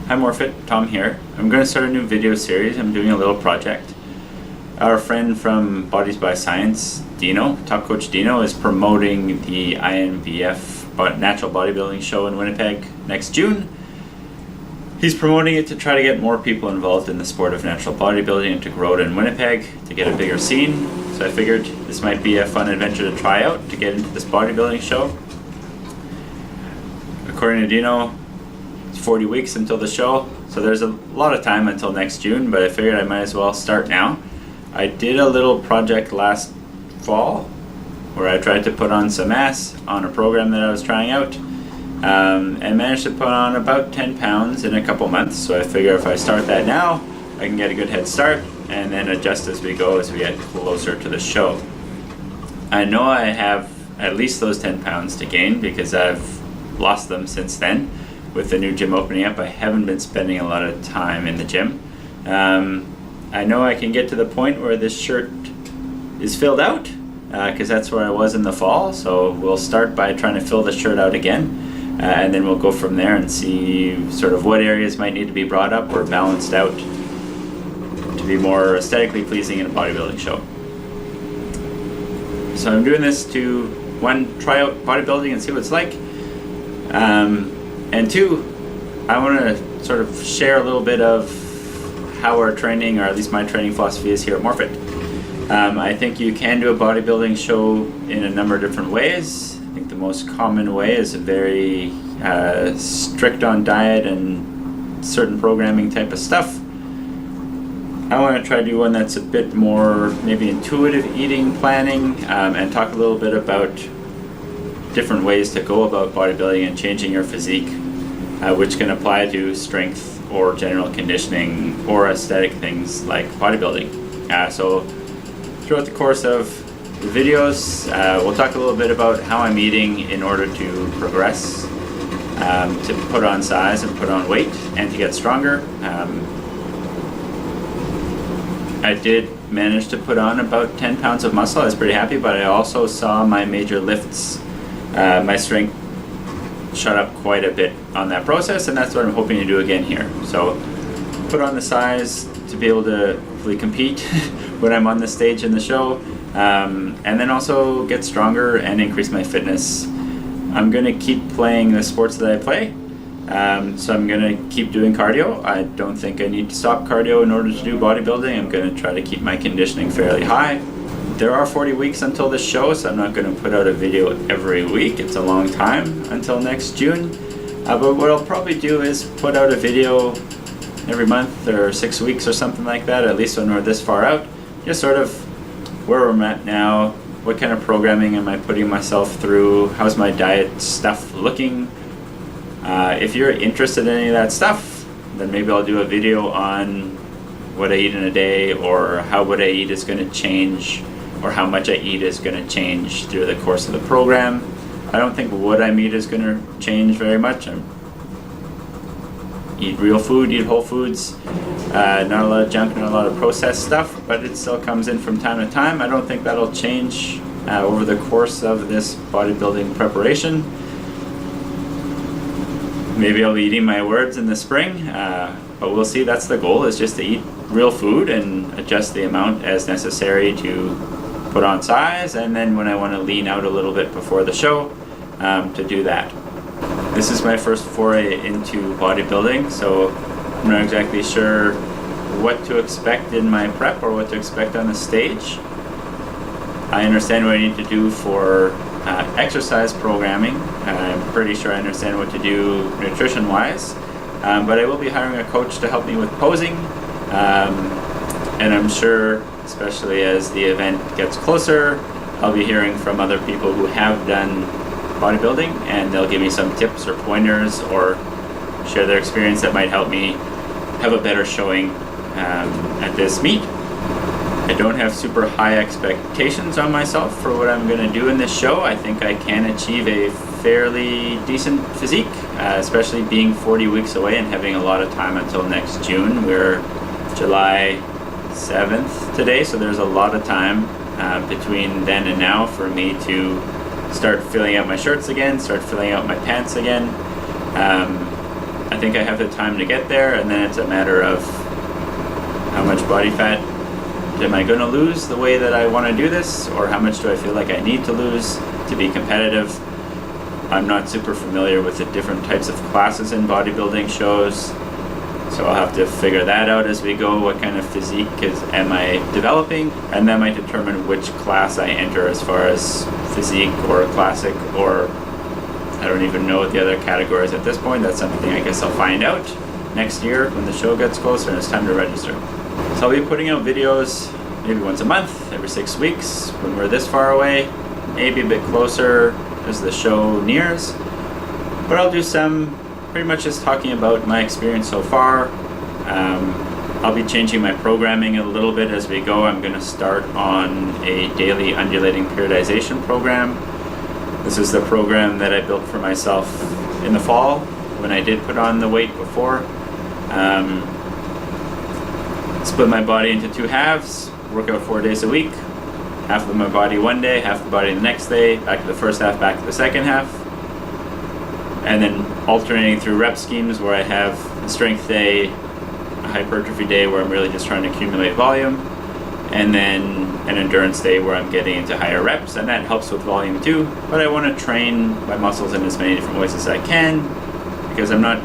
Hi MORFIT, Tom here. I'm going to start a new video series. I'm doing a little project. Our friend from Bodies by Science, Dino, Top Coach Dino, is promoting the INBF Natural Bodybuilding show in Winnipeg next June. He's promoting it to try to get more people involved in the sport of natural bodybuilding and to grow it in Winnipeg, to get a bigger scene. So I figured this might be a fun adventure to try out, to get into this bodybuilding show. According to Dino, 40 weeks until the show, so there's a lot of time until next June, but I figured I might as well start now. I did a little project last fall where I tried to put on some mass on a program that I was trying out, and managed to put on about 10 pounds in a couple months. So I figure if I start that now, I can get a good head start and then adjust as we go as we get closer to the show. I know I have at least those 10 pounds to gain because I've lost them since then. With the new gym opening up, I haven't been spending a lot of time in the gym. I know I can get to the point where this shirt is filled out, because that's where I was in the fall. So we'll start by trying to fill the shirt out again, and then we'll go from there and see sort of what areas might need to be brought up or balanced out to be more aesthetically pleasing in a bodybuilding show. So I'm doing this to, one, try out bodybuilding and see what it's like. And two, I want to sort of share a little bit of how our training, or at least my training philosophy, is here at MORFIT. I think you can do a bodybuilding show in a number of different ways. I think the most common way is a very strict on diet and certain programming type of stuff. I want to try to do one that's a bit more maybe intuitive eating, planning, and talk a little bit about different ways to go about bodybuilding and changing your physique, which can apply to strength or general conditioning or aesthetic things like bodybuilding. So throughout the course of the videos, we'll talk a little bit about how I'm eating in order to progress, to put on size and put on weight and to get stronger. I did manage to put on about 10 pounds of muscle. I was pretty happy, but I also saw my major lifts, my strength shot up quite a bit on that process, and that's what I'm hoping to do again here. So put on the size to be able to hopefully compete when I'm on the stage in the show, and then also get stronger and increase my fitness. I'm going to keep playing the sports that I play, so I'm going to keep doing cardio. I don't think I need to stop cardio in order to do bodybuilding. I'm going to try to keep my conditioning fairly high. There are 40 weeks until the show, so I'm not going to put out a video every week. It's a long time until next June. But what I'll probably do is put out a video every month or 6 weeks or something like that, at least when we're this far out. Just sort of where I'm at now, what kind of programming am I putting myself through, how's my diet stuff looking. If you're interested in any of that stuff, then maybe I'll do a video on what I eat in a day, or how what I eat is going to change, or how much I eat is going to change through the course of the program. I don't think what I eat is going to change very much. Eat real food, eat whole foods, not a lot of junk, not a lot of processed stuff, but it still comes in from time to time. I don't think that'll change over the course of this bodybuilding preparation. Maybe I'll be eating my words in the spring, but we'll see. That's the goal, is just to eat real food and adjust the amount as necessary to put on size, and then when I want to lean out a little bit before the show, to do that. This is my first foray into bodybuilding, so I'm not exactly sure what to expect in my prep or what to expect on the stage. I understand what I need to do for exercise programming. I'm pretty sure I understand what to do nutrition-wise, but I will be hiring a coach to help me with posing, and I'm sure, especially as the event gets closer, I'll be hearing from other people who have done bodybuilding, and they'll give me some tips or pointers or share their experience that might help me have a better showing at this meet. I don't have super high expectations on myself for what I'm going to do in this show. I think I can achieve a fairly decent physique, especially being 40 weeks away and having a lot of time until next June. We're July 7th today, so there's a lot of time between then and now for me to start filling out my shirts again, start filling out my pants again. I think I have the time to get there, and then it's a matter of how much body fat am I going to lose the way that I want to do this, or how much do I feel like I need to lose to be competitive. I'm not super familiar with the different types of classes in bodybuilding shows, so I'll have to figure that out as we go. What kind of physique am I developing, and that might determine which class I enter as far as physique or classic, or I don't even know what the other categories at this point. That's something I guess I'll find out next year when the show gets closer and it's time to register. So I'll be putting out videos maybe once a month, every 6 weeks when we're this far away, maybe a bit closer as the show nears. But I'll do some pretty much just talking about my experience so far. I'll be changing my programming a little bit as we go. I'm going to start on a daily undulating periodization program. This is the program that I built for myself in the fall when I did put on the weight before. Split my body into 2 halves, work out 4 days a week. Half of my body one day, half the body the next day, back to the first half, back to the second half. And then alternating through rep schemes where I have a strength day, a hypertrophy day where I'm really just trying to accumulate volume, and then an endurance day where I'm getting into higher reps, and that helps with volume too. But I want to train my muscles in as many different ways as I can, because I'm not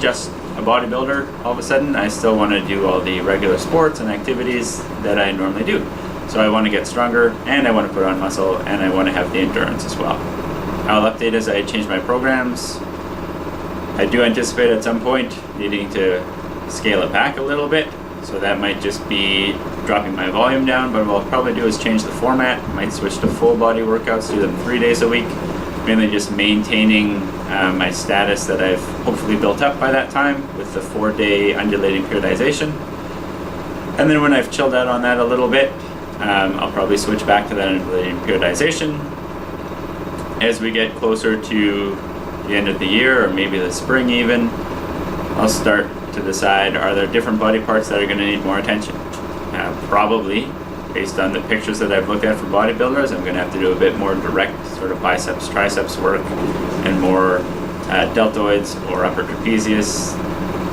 just a bodybuilder all of a sudden. I still want to do all the regular sports and activities that I normally do. So I want to get stronger, and I want to put on muscle, and I want to have the endurance as well. I'll update as I change my programs. I do anticipate at some point needing to scale it back a little bit, so that might just be dropping my volume down, but what I'll probably do is change the format. I might switch to full body workouts, do them 3 days a week, mainly just maintaining my status that I've hopefully built up by that time with the 4-day undulating periodization. And then when I've chilled out on that a little bit, I'll probably switch back to that undulating periodization. As we get closer to the end of the year, or maybe the spring even, I'll start to decide, are there different body parts that are going to need more attention? Probably, based on the pictures that I've looked at for bodybuilders, I'm going to have to do a bit more direct sort of biceps, triceps work, and more deltoids or upper trapezius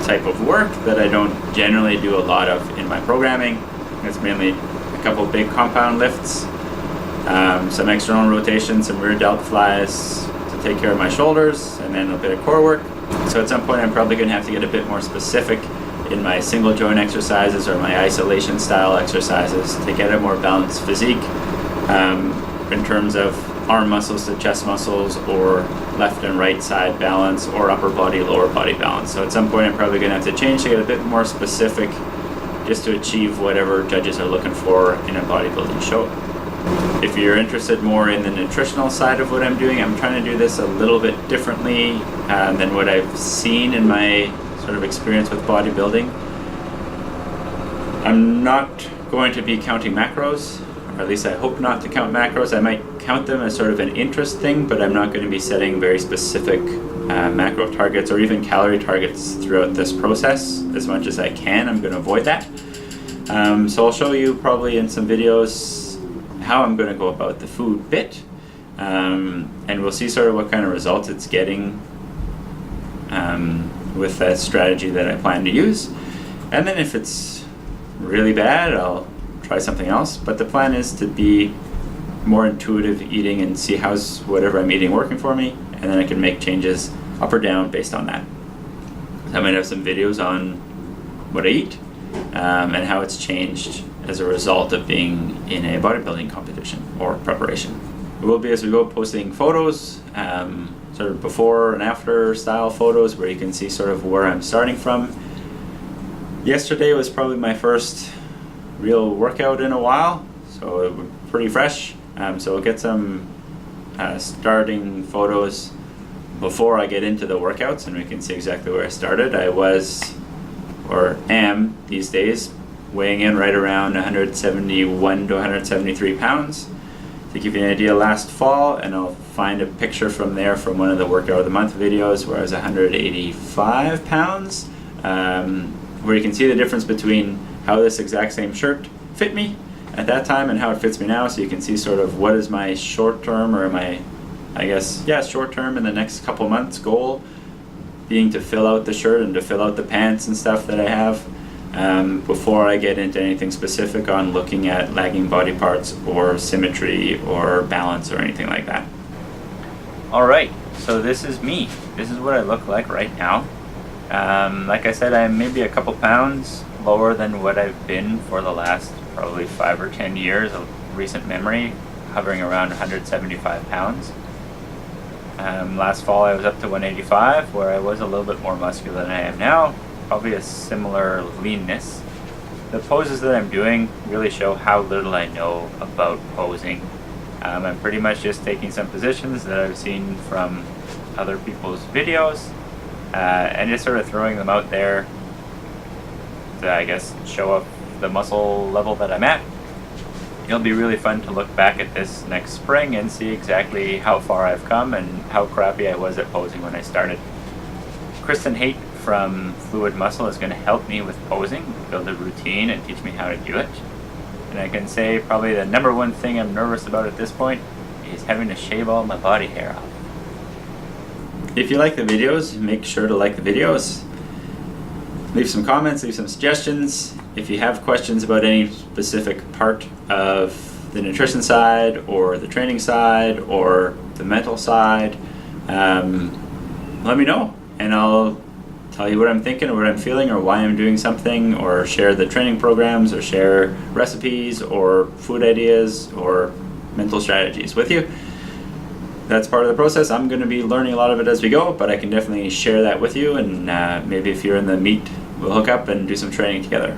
type of work that I don't generally do a lot of in my programming. It's mainly a couple big compound lifts, some external rotations, some rear delt flies to take care of my shoulders, and then a bit of core work. So at some point I'm probably going to have to get a bit more specific in my single joint exercises or my isolation style exercises to get a more balanced physique in terms of arm muscles to chest muscles, or left and right side balance, or upper body, lower body balance. So at some point I'm probably going to have to change to get a bit more specific just to achieve whatever judges are looking for in a bodybuilding show. If you're interested more in the nutritional side of what I'm doing, I'm trying to do this a little bit differently than what I've seen in my sort of experience with bodybuilding. I'm not going to be counting macros, or at least I hope not to count macros. I might count them as sort of an interest thing, but I'm not going to be setting very specific macro targets or even calorie targets throughout this process. As much as I can, I'm going to avoid that. So I'll show you probably in some videos how I'm going to go about the food bit, and we'll see sort of what kind of results it's getting with that strategy that I plan to use. And then if it's really bad, I'll try something else. But the plan is to be more intuitive eating and see how's whatever I'm eating working for me, and then I can make changes up or down based on that. So I might have some videos on what I eat and how it's changed as a result of being in a bodybuilding competition or preparation. It will be, as we go, posting photos, sort of before and after style photos where you can see sort of where I'm starting from. Yesterday was probably my first real workout in a while, so it was pretty fresh. So we'll get some starting photos before I get into the workouts, and we can see exactly where I started. I was, or am these days, weighing in right around 171 to 173 pounds. To give you an idea, last fall, and I'll find a picture from there from one of the workout of the month videos where I was 185 pounds, where you can see the difference between how this exact same shirt fit me at that time and how it fits me now. So you can see sort of what is my short term, or my, I guess, yeah, short term in the next couple months goal being to fill out the shirt and to fill out the pants and stuff that I have, before I get into anything specific on looking at lagging body parts or symmetry or balance or anything like that. Alright, so this is me. This is what I look like right now. Like I said, I'm maybe a couple pounds lower than what I've been for the last probably 5 or 10 years of recent memory, hovering around 175 pounds. Last fall I was up to 185, where I was a little bit more muscular than I am now, probably a similar leanness. The poses that I'm doing really show how little I know about posing. I'm pretty much just taking some positions that I've seen from other people's videos, and just sort of throwing them out there to, I guess, show up the muscle level that I'm at. It'll be really fun to look back at this next spring and see exactly how far I've come and how crappy I was at posing when I started. Kristen Haight from Fluid Muscle is going to help me with posing, build a routine, and teach me how to do it. And I can say probably the number one thing I'm nervous about at this point is having to shave all my body hair off. If you like the videos, make sure to like the videos. Leave some comments, leave some suggestions. If you have questions about any specific part of the nutrition side or the training side or the mental side, let me know, and I'll tell you what I'm thinking or what I'm feeling or why I'm doing something, or share the training programs or share recipes or food ideas or mental strategies with you. That's part of the process. I'm going to be learning a lot of it as we go, but I can definitely share that with you, and maybe if you're in the meet, we'll hook up and do some training together.